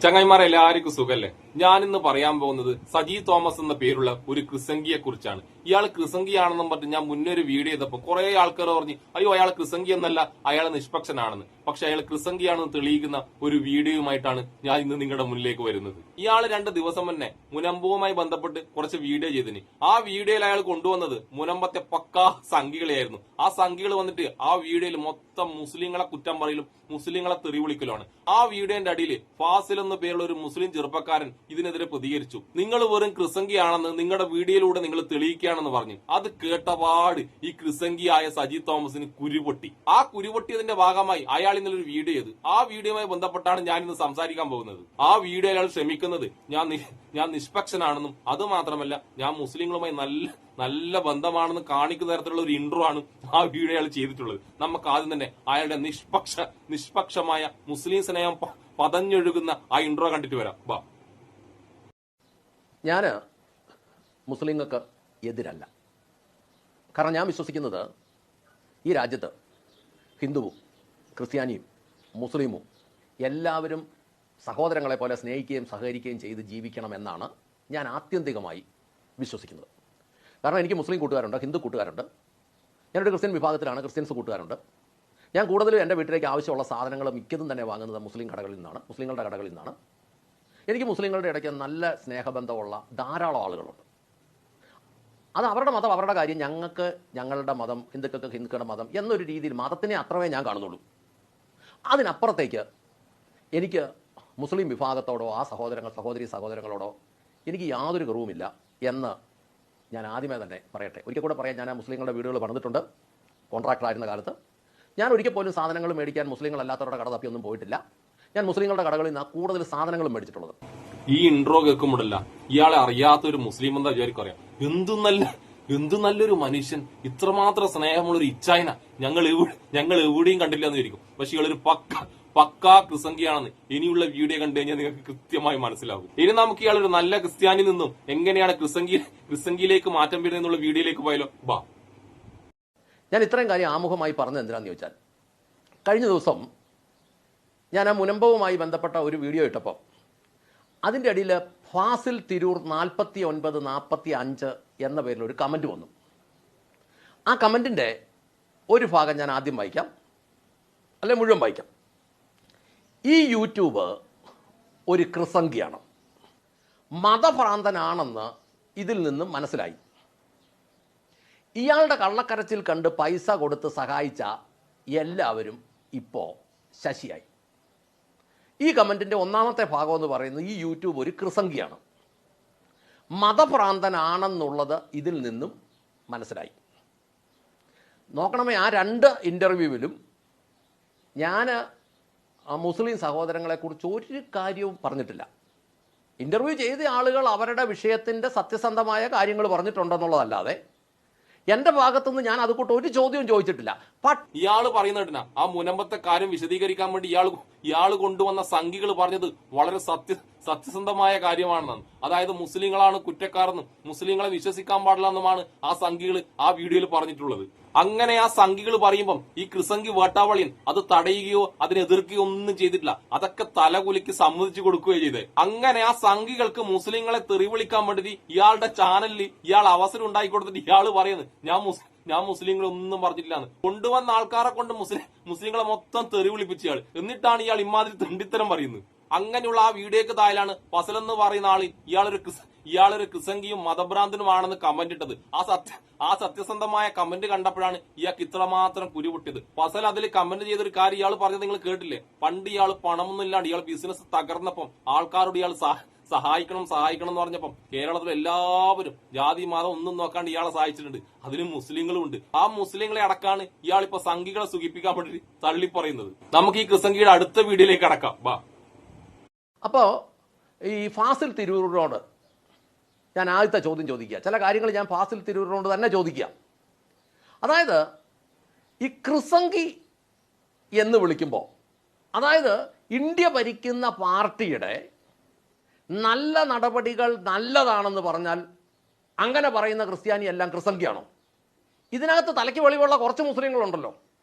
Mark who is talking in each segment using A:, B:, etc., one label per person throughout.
A: ചങ്ങായിമാർ എല്ലാവർക്കും സുഖല്ലേ? ഞാൻ ഇന്ന് പറയാൻ പോകുന്നത് സജി തോമസ് എന്ന പേരുള്ള ഒരു ക്രിസംഗിയെ കുറിച്ചാണ്. ഇയാൾ ക്രിസംഗിയാണെന്നും പറഞ്ഞ് ഞാൻ മുന്നേ ഒരു വീഡിയോ ചെയ്തപ്പോൾ കുറെ ആൾക്കാർ പറഞ്ഞു അയ്യോ അയാൾ ക്രിസംഗി എന്നല്ല, അയാൾ നിഷ്പക്ഷനാണെന്ന്. പക്ഷെ അയാൾ ക്രിസംഗിയാണെന്ന് തെളിയിക്കുന്ന ഒരു വീഡിയോയുമായിട്ടാണ് ഞാൻ ഇന്ന് നിങ്ങളുടെ മുന്നിലേക്ക് വരുന്നത്. ഇയാൾ 2 ദിവസം മുന്നേ മുനമ്പവുമായി ബന്ധപ്പെട്ട് കുറച്ച് വീഡിയോ ചെയ്തിന്. ആ വീഡിയോയിൽ അയാൾ കൊണ്ടുവന്നത് മുനമ്പത്തെ പക്കാ സംഘികളെയായിരുന്നു. ആ സംഘികൾ വന്നിട്ട് ആ വീഡിയോയിൽ മൊത്തം മുസ്ലിങ്ങളെ കുറ്റം പറയലും മുസ്ലിങ്ങളെ തെറി വിളിക്കലാണ്. ആ വീഡിയോന്റെ അടിയിൽ ഫാസിൽ എന്ന പേരുള്ള ഒരു മുസ്ലിം ചെറുപ്പക്കാരൻ ഇതിനെതിരെ പ്രതികരിച്ചു. നിങ്ങൾ വെറും ക്രിസംഗിയാണെന്ന് നിങ്ങളുടെ വീഡിയോയിലൂടെ നിങ്ങൾ തെളിയിക്കുകയാണെന്ന് പറഞ്ഞു. അത് കേട്ടപാട് ഈ ക്രിസംഗിയായ സജി തോമസിന് കുരുപൊട്ടി. ആ കുരുപൊട്ടിയതിന്റെ ഭാഗമായി അയാൾ ഇന്നലെ ഒരു വീഡിയോ ചെയ്തു. ആ വീഡിയോയുമായി ബന്ധപ്പെട്ടാണ് ഞാൻ ഇന്ന് സംസാരിക്കാൻ പോകുന്നത്. ആ വീഡിയോ അയാൾ ശ്രമിക്കുന്നത് ഞാൻ നിഷ്പക്ഷനാണെന്നും അതുമാത്രമല്ല ഞാൻ മുസ്ലിങ്ങളുമായി നല്ല ബന്ധമാണെന്ന് കാണിക്കുന്ന തരത്തിലുള്ള ഒരു ഇൻട്രോ ആണ് ആ വീഡിയോ അയാൾ ചെയ്തിട്ടുള്ളത്. നമുക്ക് ആദ്യം തന്നെ അയാളുടെ നിഷ്പക്ഷമായ മുസ്ലിം സ്നേഹം പതഞ്ഞൊഴുകുന്ന ആ ഇൻട്രോ കണ്ടിട്ട് വരാം. ബാ.
B: ഞാന് മുസ്ലിങ്ങൾക്ക് എതിരല്ല. കാരണം ഞാൻ വിശ്വസിക്കുന്നത് ഈ രാജ്യത്ത് ഹിന്ദുവും ക്രിസ്ത്യാനിയും മുസ്ലിമും എല്ലാവരും സഹോദരങ്ങളെ പോലെ സ്നേഹിക്കുകയും സഹകരിക്കുകയും ചെയ്ത് ജീവിക്കണമെന്നാണ് ഞാൻ ആത്യന്തികമായി വിശ്വസിക്കുന്നത്. കാരണം എനിക്ക് മുസ്ലിം കൂട്ടുകാരുണ്ട്, ഹിന്ദു കൂട്ടുകാരുണ്ട്, ഞാനൊരു ക്രിസ്ത്യൻ വിഭാഗത്തിലാണ്, ക്രിസ്ത്യൻസ് കൂട്ടുകാരുണ്ട്. ഞാൻ കൂടുതലും എൻ്റെ വീട്ടിലേക്ക് ആവശ്യമുള്ള സാധനങ്ങൾ മിക്കതും തന്നെ വാങ്ങുന്നത് മുസ്ലിങ്ങളുടെ കടകളിൽ നിന്നാണ്. എനിക്ക് മുസ്ലിങ്ങളുടെ ഇടയ്ക്ക് നല്ല സ്നേഹബന്ധമുള്ള ധാരാളം ആളുകളുണ്ട്. അത് അവരുടെ മതം അവരുടെ കാര്യം, ഞങ്ങളുടെ മതം, ഹിന്ദുക്കൾക്ക് ഹിന്ദുക്കളുടെ മതം എന്നൊരു രീതിയിൽ മതത്തിനെ അത്രമേ ഞാൻ കാണുന്നുള്ളൂ. അതിനപ്പുറത്തേക്ക് എനിക്ക് മുസ്ലിം വിഭാഗത്തോടോ ആ സഹോദരി സഹോദരങ്ങളോടോ എനിക്ക് യാതൊരു കുറവുമില്ല എന്ന് ഞാൻ ആദ്യമേ തന്നെ പറയട്ടെ. ഒരിക്കൽ കൂടെ പറയാം, ഞാൻ ആ മുസ്ലിങ്ങളുടെ വീടുകൾ പണിതിട്ടുണ്ട് കോൺട്രാക്ടറായിരുന്ന കാലത്ത്. ഞാൻ ഒരിക്കൽ പോലും സാധനങ്ങൾ മേടിക്കാൻ മുസ്ലിങ്ങളല്ലാത്തവരുടെ കട തപ്പിയൊന്നും പോയിട്ടില്ല. ഞാൻ മുസ്ലിങ്ങളുടെ കടകളിൽ നിന്ന് കൂടുതൽ സാധനങ്ങളും മേടിച്ചിട്ടുള്ളത്.
A: ഈ ഇൻട്രോ കേൾക്കുമ്പോഴല്ല ഇയാളെ അറിയാത്തൊരു മുസ്ലിം എന്താ വിചാരിക്കും, അറിയാം എന്തു നല്ലൊരു മനുഷ്യൻ, ഇത്രമാത്രം സ്നേഹമുള്ള ഒരു ഇച്ചായന ഞങ്ങൾ എവിടെയും കണ്ടില്ല എന്ന് വിചാരിക്കും. പക്ഷെ ഇയാളൊരു പക്കാ ക്രിസംഗിയാണെന്ന് ഇനിയുള്ള വീഡിയോ കണ്ടു കഴിഞ്ഞാൽ നിങ്ങൾക്ക് കൃത്യമായി മനസ്സിലാകും. ഇനി നമുക്ക് ഇയാളൊരു നല്ല ക്രിസ്ത്യാനി നിന്നും എങ്ങനെയാണ് ക്രിസംഗിയിലേക്ക് മാറ്റം വരുന്നത് എന്നുള്ള വീഡിയോയിലേക്ക് പോയാലോ? ബാ.
B: ഞാൻ ഇത്രയും കാര്യം ആമുഖമായി പറഞ്ഞത് എന്തിനാന്ന് ചോദിച്ചാൽ, കഴിഞ്ഞ ദിവസം ഞാൻ ആ മുനമ്പവുമായി ബന്ധപ്പെട്ട ഒരു വീഡിയോ ഇട്ടപ്പോൾ അതിൻ്റെ അടിയിൽ ഫാസിൽ തിരൂർ 4945 എന്ന പേരിൽ ഒരു കമൻറ്റ് വന്നു. ആ കമൻറ്റിൻ്റെ ഒരു ഭാഗം ഞാൻ ആദ്യം വായിക്കാം, അല്ലെ മുഴുവൻ വായിക്കാം. ഈ യൂട്യൂബ് ഒരു ക്രിസംഗിയാണ്, മതഭ്രാന്തനാണെന്ന് ഇതിൽ നിന്നും മനസ്സിലായി. ഇയാളുടെ കള്ളക്കരച്ചിൽ കണ്ട് പൈസ കൊടുത്ത് സഹായിച്ച എല്ലാവരും ഇപ്പോൾ ശശിയായി. ഈ കമൻറ്റിൻ്റെ ഒന്നാമത്തെ ഭാഗം എന്ന് പറയുന്നത് ഈ യൂട്യൂബ് ഒരു ക്രിസംഗിയാണ്, മതഭ്രാന്തനാണെന്നുള്ളത് ഇതിൽ നിന്നും മനസ്സിലായി. നോക്കണമേ, ആ 2 ഇൻ്റർവ്യൂവിലും ഞാൻ മുസ്ലിം സഹോദരങ്ങളെക്കുറിച്ച് ഒരു കാര്യവും പറഞ്ഞിട്ടില്ല. ഇൻ്റർവ്യൂ ചെയ്ത ആളുകൾ അവരുടെ വിഷയത്തിൻ്റെ സത്യസന്ധമായ കാര്യങ്ങൾ പറഞ്ഞിട്ടുണ്ടെന്നുള്ളതല്ലാതെ എന്റെ ഭാഗത്തുനിന്ന് ഞാൻ അതുകൂട്ട് ഒരു ചോദ്യവും ചോദിച്ചിട്ടില്ല.
A: ഇയാള് പറയുന്ന ആ മുനമ്പത്തെ കാര്യം വിശദീകരിക്കാൻ വേണ്ടി ഇയാള് കൊണ്ടുവന്ന സംഘികൾ പറഞ്ഞത് വളരെ സത്യസന്ധമായ കാര്യമാണെന്നാണ്. അതായത് മുസ്ലിങ്ങളാണ് കുറ്റക്കാരെന്നും മുസ്ലിങ്ങളെ വിശ്വസിക്കാൻ പാടില്ല എന്നുമാണ് ആ സംഘികൾ ആ വീഡിയോയിൽ പറഞ്ഞിട്ടുള്ളത്. അങ്ങനെ ആ സംഘികൾ പറയുമ്പം ഈ ക്രിസംഗി വേട്ടാവളിയൻ അത് തടയുകയോ അതിനെതിർക്കുകയോ ഒന്നും ചെയ്തിട്ടില്ല. അതൊക്കെ തലകുലിക്ക് സമ്മതിച്ചു കൊടുക്കുകയോ ചെയ്തത്. അങ്ങനെ ആ സംഘികൾക്ക് മുസ്ലിങ്ങളെ തെറിവിളിക്കാൻ വേണ്ടി ഇയാളുടെ ചാനലിൽ ഇയാൾ അവസരം ഉണ്ടാക്കി കൊടുത്തിട്ട് ഇയാള് പറയുന്നത് ഞാൻ മുസ്ലിങ്ങളെ ഒന്നും പറഞ്ഞിട്ടില്ലാന്ന്. കൊണ്ടുവന്ന ആൾക്കാരെ കൊണ്ട് മുസ്ലിങ്ങളെ മൊത്തം തെറി വിളിപ്പിച്ചയാൾ. എന്നിട്ടാണ് ഇയാൾ ഇമാതിരി തെണ്ടിത്തരം പറയുന്നത്. അങ്ങനെയുള്ള ആ വീഡിയോക്ക് താഴെയാണ് ഫസൽ എന്ന് പറയുന്ന ആള് ഇയാളൊരു ക്രിസംഗിയും മതഭ്രാന്തനുമാണെന്ന് കമന്റ് ഇട്ടത്. ആ സത്യസന്ധമായ കമന്റ് കണ്ടപ്പോഴാണ് ഇയാൾക്ക് ഇത്രമാത്രം കുരുപൊട്ടിയത്. ഫസൽ അതിൽ കമന്റ് ചെയ്തൊരു കാര്യം ഇയാൾ പറഞ്ഞത് നിങ്ങൾ കേട്ടില്ലേ? പണ്ട് ഇയാൾ പണമൊന്നും ഇല്ലാണ്ട് ഇയാൾ ബിസിനസ് തകർന്നപ്പം ആൾക്കാരോട് ഇയാൾ സഹായിക്കണം എന്ന് പറഞ്ഞപ്പം കേരളത്തിലെ എല്ലാവരും ജാതി മതം ഒന്നും നോക്കാണ്ട് ഇയാളെ സഹായിച്ചിട്ടുണ്ട്. അതിലും മുസ്ലിങ്ങളും ഉണ്ട്. ആ മുസ്ലിങ്ങളെ അടക്കാണ് ഇയാൾ ഇപ്പൊ സംഘികളെ സുഖിപ്പിക്കാൻ വേണ്ടി തള്ളി പറയുന്നത്. നമുക്ക് ഈ ക്രിസംഗിയുടെ അടുത്ത വീഡിയോയിലേക്ക് അടക്കാം. വാ.
B: അപ്പോ ഈ ഫാസിൽ തിരൂരിനോട് ഞാൻ ആദ്യത്തെ ചോദ്യം ചോദിക്കുക. ചില കാര്യങ്ങൾ ഞാൻ ഫാസിൽ തിരൂരിനോട് തന്നെ ചോദിക്കുക. അതായത് ഈ ക്രിസംഗി എന്ന് വിളിക്കുമ്പോൾ, അതായത് ഇന്ത്യ ഭരിക്കുന്ന പാർട്ടിയുടെ നല്ല നടപടികൾ നല്ലതാണെന്ന് പറഞ്ഞാൽ അങ്ങനെ പറയുന്ന ക്രിസ്ത്യാനി എല്ലാം ക്രിസംഗിയാണോ? ഇതിനകത്ത് തലയ്ക്ക് വെളിവുള്ള കുറച്ച് മുസ്ലിങ്ങളുണ്ടല്ലോ,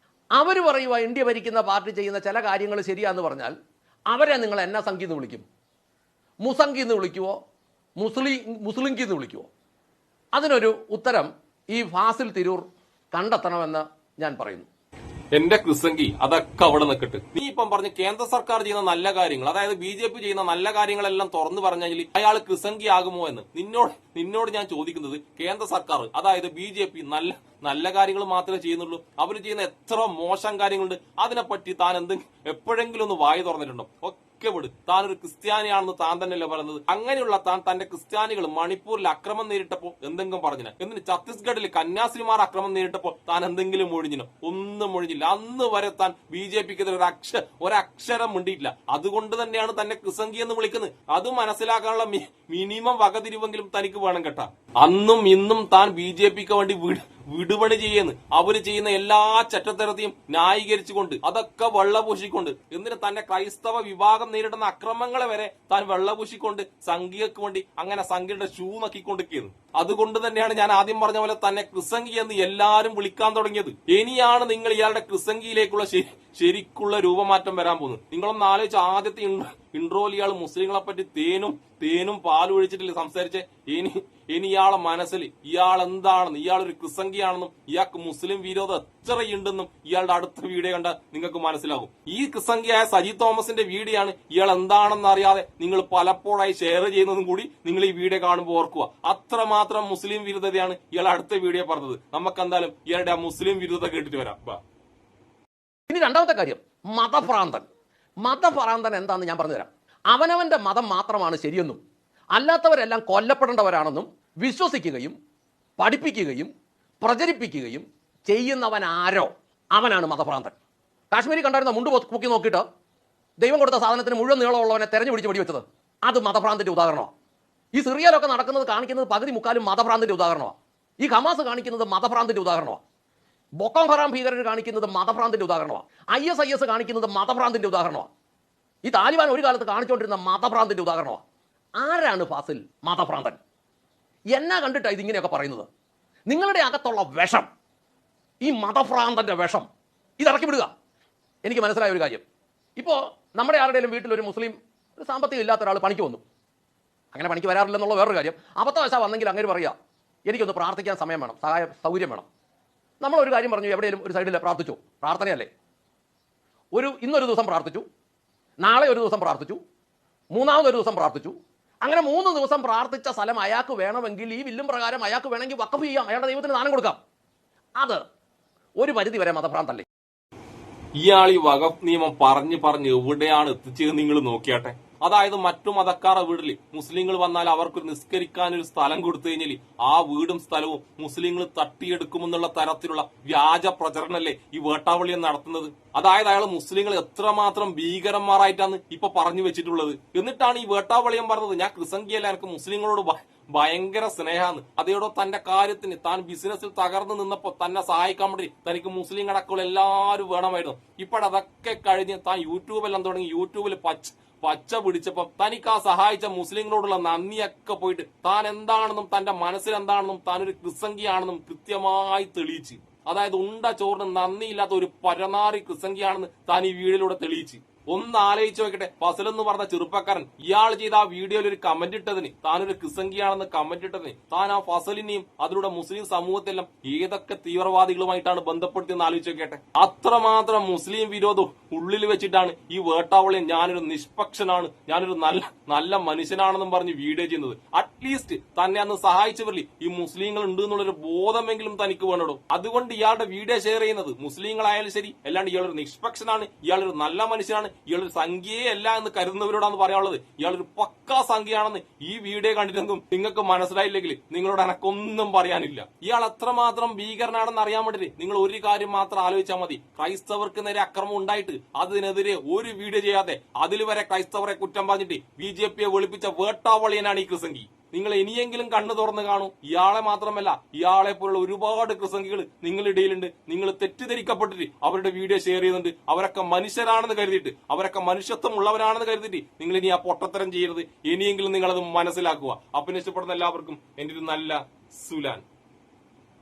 B: അവർ പറയുക ഇന്ത്യ ഭരിക്കുന്ന പാർട്ടി ചെയ്യുന്ന ചില കാര്യങ്ങൾ ശരിയാന്ന് പറഞ്ഞാൽ അവരെ നിങ്ങൾ എന്നാ സംഖ്യ എന്ന് വിളിക്കും? മുസങ്കി എന്ന് വിളിക്കുവോ, മുസ്ലിംകി എന്ന് വിളിക്കുവോ? അതിനൊരു ഉത്തരം ഈ ഫാസിൽ തിരൂർ കണ്ടെത്തണമെന്ന് ഞാൻ പറയുന്നു.
A: എന്റെ ക്രിസംഗി അതൊക്കെ അവിടെ നിൽക്കട്ടെ. നീ ഇപ്പം പറഞ്ഞ കേന്ദ്ര സർക്കാർ ചെയ്യുന്ന നല്ല കാര്യങ്ങൾ, അതായത് BJP ചെയ്യുന്ന നല്ല കാര്യങ്ങളെല്ലാം തുറന്നു പറഞ്ഞാൽ അയാൾ ക്രിസംഗി ആകുമോ എന്ന് നിന്നോട് ഞാൻ ചോദിക്കുന്നത്, കേന്ദ്ര സർക്കാർ അതായത് BJP നല്ല കാര്യങ്ങൾ മാത്രമേ ചെയ്യുന്നുള്ളൂ? അവർ ചെയ്യുന്ന എത്ര മോശം കാര്യങ്ങളുണ്ട്, അതിനെപ്പറ്റി താൻ എപ്പോഴെങ്കിലും ഒന്ന് വായി തുറന്നിട്ടുണ്ടോ? വിട്. താൻ ഒരു ക്രിസ്ത്യാനിയാണെന്ന് താൻ തന്നെയല്ലേ പറയുന്നത്. അങ്ങനെയുള്ള താൻ തന്റെ ക്രിസ്ത്യാനികൾ മണിപ്പൂരിൽ അക്രമം നേരിട്ടപ്പോൾ എന്തെങ്കിലും പറഞ്ഞില്ല? എന്നിട്ട് ഛത്തീസ്ഗഡിൽ കന്യാസ്ത്രീമാർ അക്രമം നേരിട്ടപ്പോൾ താൻ എന്തെങ്കിലും മൊഴിഞ്ഞിനോ? ഒന്നും മൊഴിഞ്ഞില്ല. അന്ന് വരെ താൻ BJPക്കെതിരെ ഒരക്ഷരം മിണ്ടിയിട്ടില്ല. അതുകൊണ്ട് തന്നെയാണ് തന്നെ ക്രിസംഗി എന്ന് വിളിക്കുന്നത്. അത് മനസ്സിലാക്കാനുള്ള മിനിമം വകതിരിവെങ്കിലും തനിക്ക് വേണം കേട്ടാ. അന്നും ഇന്നും താൻ BJPക്ക് വേണ്ടി വിടുപണി ചെയ്യുന്നു. അവര് ചെയ്യുന്ന എല്ലാ ചട്ടത്തരത്തെയും ന്യായീകരിച്ചുകൊണ്ട് അതൊക്കെ വെള്ളപൂശിക്കൊണ്ട്, എന്നിട്ട് തന്നെ ക്രൈസ്തവ വിഭാഗം നേരിടുന്ന അക്രമങ്ങളെ വരെ താൻ വെള്ളപൂശിക്കൊണ്ട് സംഘികൾക്ക് വേണ്ടി അങ്ങനെ സംഘിയുടെ ഷൂ നക്കിക്കൊണ്ടിരിക്കുന്നു. അതുകൊണ്ട് തന്നെയാണ് ഞാൻ ആദ്യം പറഞ്ഞ പോലെ തന്നെ ക്രിസംഗി എന്ന് എല്ലാരും വിളിക്കാൻ തുടങ്ങിയത്. ഇനിയാണ് നിങ്ങൾ ഇയാളുടെ ക്രിസംഗിയിലേക്കുള്ള ശരിക്കുള്ള രൂപമാറ്റം വരാൻ പോകുന്നത്. നിങ്ങളൊന്ന് ആലോചിച്ച്, ആദ്യത്തെ ഇൻട്രോയിൽ ഇയാൾ മുസ്ലിങ്ങളെ പറ്റി തേനും പാലും ഒഴിച്ചിട്ടില്ല സംസാരിച്ചേ. ഇനി ഇയാളെ മനസ്സിൽ ഇയാൾ എന്താണെന്ന്, ഇയാളൊരു ക്രിസംഗിയാണെന്നും ഇയാൾക്ക് മുസ്ലിം വിരോധം എത്രയുണ്ടെന്നും ഇയാളുടെ അടുത്ത വീഡിയോ കണ്ടാൽ നിങ്ങൾക്ക് മനസ്സിലാകും. ഈ ക്രിസംഗിയായ സജി തോമസിന്റെ വീഡിയോ ആണ് ഇയാൾ എന്താണെന്ന് അറിയാതെ നിങ്ങൾ പലപ്പോഴായി ഷെയർ ചെയ്യുന്നതും കൂടി നിങ്ങൾ ഈ വീഡിയോ കാണുമ്പോൾ ഓർക്കുക. അത്രമാത്രം മുസ്ലിം വിരുദ്ധതയാണ് ഇയാൾ അടുത്ത വീഡിയോ പറഞ്ഞത്. നമുക്ക് എന്തായാലും ഇയാളുടെ ആ മുസ്ലിം വിരുദ്ധത കേട്ടിട്ട് വരാം.
B: ഇനി രണ്ടാമത്തെ കാര്യം, മതഭ്രാന്തൻ എന്താണെന്ന് ഞാൻ പറഞ്ഞുതരാം. അവനവന്റെ മതം മാത്രമാണ് ശരിയെന്നും അല്ലാത്തവരെല്ലാം കൊല്ലപ്പെടേണ്ടവരാണെന്നും വിശ്വസിക്കുകയും പഠിപ്പിക്കുകയും പ്രചരിപ്പിക്കുകയും ചെയ്യുന്നവൻ ആരോ അവനാണ് മതഭ്രാന്തൻ. കാശ്മീരി കണ്ടായിരുന്ന മുണ്ട് പൊക്കി നോക്കിയിട്ട് ദൈവം കൊടുത്ത സാധനത്തിന് മുഴുവൻ നീളമുള്ളവനെ തെരഞ്ഞു പിടിച്ച് വെടിവെച്ചത്, അത് മതഭ്രാന്തിന്റെ ഉദാഹരണമാണ്. ഈ സിറിയയിലൊക്കെ നടക്കുന്നത് കാണിക്കുന്നത് പകുതി മുക്കാലും മതഭ്രാന്തിന്റെ ഉദാഹരണമാണ്. ഈ ഹമാസ് കാണിക്കുന്നത് മതഭ്രാന്തിന്റെ ഉദാഹരണമാണ്. ബൊക്കോ ഹറാം ഭീകരർ കാണിക്കുന്നത് മതഭ്രാന്തിന്റെ ഉദാഹരണമാണ്. IS കാണിക്കുന്നത് മതഭ്രാന്തിന്റെ ഉദാഹരണമാണ്. ഈ താലിബാൻ ഒരു കാലത്ത് കാണിച്ചുകൊണ്ടിരുന്ന മതഭ്രാന്തിന്റെ ഉദാഹരണമാണ്. ആരാണ് ഫാസിൽ മതഭ്രാന്തൻ? എന്നാ കണ്ടിട്ടാണ് ഇതിങ്ങനെയൊക്കെ പറയുന്നത്? നിങ്ങളുടെ അകത്തുള്ള വിഷം, ഈ മതഭ്രാന്തന്റെ വിഷം, ഇതിറക്കി വിടുക. എനിക്ക് മനസ്സിലായ ഒരു കാര്യം, ഇപ്പോൾ നമ്മുടെ ആരുടെയും വീട്ടിലൊരു മുസ്ലിം, ഒരു സാമ്പത്തികം ഇല്ലാത്ത ഒരാൾ പണിക്ക് വന്നു. അങ്ങനെ പണിക്ക് വരാറില്ലെന്നുള്ള വേറൊരു കാര്യം. അബദ്ധവശാൽ വന്നെങ്കിൽ അങ്ങനെ പറയുക, എനിക്കൊന്ന് പ്രാർത്ഥിക്കാൻ സമയം വേണം, സൗകര്യം വേണം. നമ്മളൊരു കാര്യം പറഞ്ഞു, എവിടെയെങ്കിലും ഒരു സൈഡിൽ പ്രാർത്ഥിച്ചു, പ്രാർത്ഥനയല്ലേ? ഇന്നൊരു ദിവസം പ്രാർത്ഥിച്ചു, നാളെ ഒരു ദിവസം പ്രാർത്ഥിച്ചു, മൂന്നാമതൊരു ദിവസം പ്രാർത്ഥിച്ചു. അങ്ങനെ 3 ദിവസം പ്രാർത്ഥിച്ച സ്ഥലം അയാൾക്ക് വേണമെങ്കിൽ ഈ വില്ലും പ്രകാരം അയാൾക്ക് വേണമെങ്കിൽ വഖഫ് ചെയ്യാം, അയാളുടെ ദൈവത്തിന് ദാനം കൊടുക്കാം. അത് ഒരു പരിധി വരെ മതഭ്രാന്തല്ലേ?
A: ഇയാൾ ഈ വഖഫ് നിയമം പറഞ്ഞ് എവിടെയാണ് എത്തിച്ചത് നിങ്ങൾ നോക്കിയാട്ടെ. അതായത് മറ്റു മതക്കാരുടെ വീട്ടിൽ മുസ്ലിങ്ങൾ വന്നാൽ അവർക്കൊരു നിസ്കരിക്കാൻ ഒരു സ്ഥലം കൊടുത്തു കഴിഞ്ഞാൽ ആ വീടും സ്ഥലവും മുസ്ലിങ്ങൾ തട്ടിയെടുക്കുമെന്നുള്ള തരത്തിലുള്ള വ്യാജ പ്രചരണല്ലേ ഈ വേട്ടാവളിയം നടത്തുന്നത്. അതായത് അയാൾ മുസ്ലിങ്ങൾ എത്രമാത്രം ഭീകരന്മാരായിട്ടാണ് ഇപ്പൊ പറഞ്ഞു വെച്ചിട്ടുള്ളത്. എന്നിട്ടാണ് ഈ വേട്ടാവളിയം പറഞ്ഞത്, ഞാൻ ക്രിസംഗിയല്ല, എനിക്ക് മുസ്ലിങ്ങളോട് ഭയങ്കര സ്നേഹാന്ന്. അതേടോ തന്റെ കാര്യത്തിന് താൻ ബിസിനസ്സിൽ തകർന്നു നിന്നപ്പോ തന്നെ സഹായിക്കാൻ വേണ്ടി തനിക്ക് മുസ്ലിം അടക്കമുള്ള എല്ലാവരും വേണമായിരുന്നു. ഇപ്പോഴതൊക്കെ കഴിഞ്ഞ് താൻ യൂട്യൂബെല്ലാം തുടങ്ങി, യൂട്യൂബിൽ പച്ച പിടിച്ചപ്പോ തനിക്ക് ആ സഹായിച്ച മുസ്ലിങ്ങളോടുള്ള നന്ദിയൊക്കെ പോയിട്ട് താൻ എന്താണെന്നും തന്റെ മനസ്സിലെന്താണെന്നും താനൊരു ക്രിസംഗിയാണെന്നും കൃത്യമായി തെളിയിച്ച്, അതായത് ഉണ്ട ചോറിന് നന്ദിയില്ലാത്ത ഒരു പരനാറി ക്രിസംഗിയാണെന്ന് താൻ ഈ വീഡിയോയിലൂടെ തെളിയിച്ച്. ഒന്ന് ആലോചിച്ച് നോക്കട്ടെ, ഫസൽ എന്ന് പറഞ്ഞ ചെറുപ്പക്കാരൻ ഇയാൾ ചെയ്ത ആ വീഡിയോയിൽ ഒരു കമന്റ് ഇട്ടതിന്, താനൊരു ക്രിസംഗിയാണെന്ന് കമന്റ് ഇട്ടതിന് താൻ ആ ഫസലിനെയും അതിലൂടെ മുസ്ലിം സമൂഹത്തെല്ലാം ഏതൊക്കെ തീവ്രവാദികളുമായിട്ടാണ് ബന്ധപ്പെടുത്തിയെന്ന് ആലോചിച്ച് നോക്കട്ടെ. അത്രമാത്രം മുസ്ലിം വിരോധം ഉള്ളിൽ വെച്ചിട്ടാണ് ഈ വേട്ടാവളിയും ഞാനൊരു നിഷ്പക്ഷനാണ്, ഞാനൊരു നല്ല മനുഷ്യനാണെന്നും പറഞ്ഞ് വീഡിയോ ചെയ്യുന്നത്. അറ്റ്ലീസ്റ്റ് തന്നെ അന്ന് സഹായിച്ചവരിൽ ഈ മുസ്ലിങ്ങൾ ഉണ്ട് എന്നുള്ളൊരു ബോധമെങ്കിലും തനിക്ക് വേണോ. അതുകൊണ്ട് ഇയാളുടെ വീഡിയോ ഷെയർ ചെയ്യുന്നത് മുസ്ലിങ്ങളായാലും ശരി, അല്ലാണ്ട് ഇയാളൊരു നിഷ്പക്ഷനാണ്, ഇയാളൊരു നല്ല മനുഷ്യനാണ്, ഇയാളൊരു സംഖ്യയെ അല്ല എന്ന് കരുതുന്നവരോടാണ് പറയാനുള്ളത്. ഇയാളൊരു പക്കാ സംഖ്യയാണെന്ന് ഈ വീഡിയോ കണ്ടിട്ടൊന്നും നിങ്ങൾക്ക് മനസ്സിലായില്ലെങ്കിൽ നിങ്ങളോട് എനക്കൊന്നും പറയാനില്ല. ഇയാൾ എത്രമാത്രം ഭീകരനാണെന്ന് അറിയാൻ വേണ്ടിട്ട് നിങ്ങൾ ഒരു കാര്യം മാത്രം ആലോചിച്ചാൽ മതി. ക്രൈസ്തവർക്ക് നേരെ അക്രമം ഉണ്ടായിട്ട് അതിനെതിരെ ഒരു വീഡിയോ ചെയ്യാതെ അതിൽ വരെ ക്രൈസ്തവരെ കുറ്റം പറഞ്ഞിട്ട് BJPയെ വെളുപ്പിച്ച വേട്ടാവളിയനാണ് ഈ ക്രിസംഗി. നിങ്ങൾ ഇനിയെങ്കിലും കണ്ണു തുറന്ന് കാണൂ. ഇയാളെ മാത്രമല്ല, ഇയാളെ പോലുള്ള ഒരുപാട് ക്രിസംഗികൾ നിങ്ങളുടെ ഇടയിലുണ്ട്. നിങ്ങൾ തെറ്റിദ്ധരിക്കപ്പെട്ടിട്ട് അവരുടെ വീഡിയോ ഷെയർ ചെയ്യുന്നുണ്ട്. അവരൊക്കെ മനുഷ്യരാണെന്ന് കരുതിയിട്ട്, അവരൊക്കെ മനുഷ്യത്വം ഉള്ളവരാണെന്ന് കരുതിയിട്ട് നിങ്ങൾ ഇനി ആ പൊട്ടത്തരം ചെയ്യരുത്. ഇനിയെങ്കിലും നിങ്ങളത് മനസ്സിലാക്കുക. അപ്പം ഇഷ്ടപ്പെടുന്ന എല്ലാവർക്കും എന്റെ ഒരു നല്ല സുലാൻ.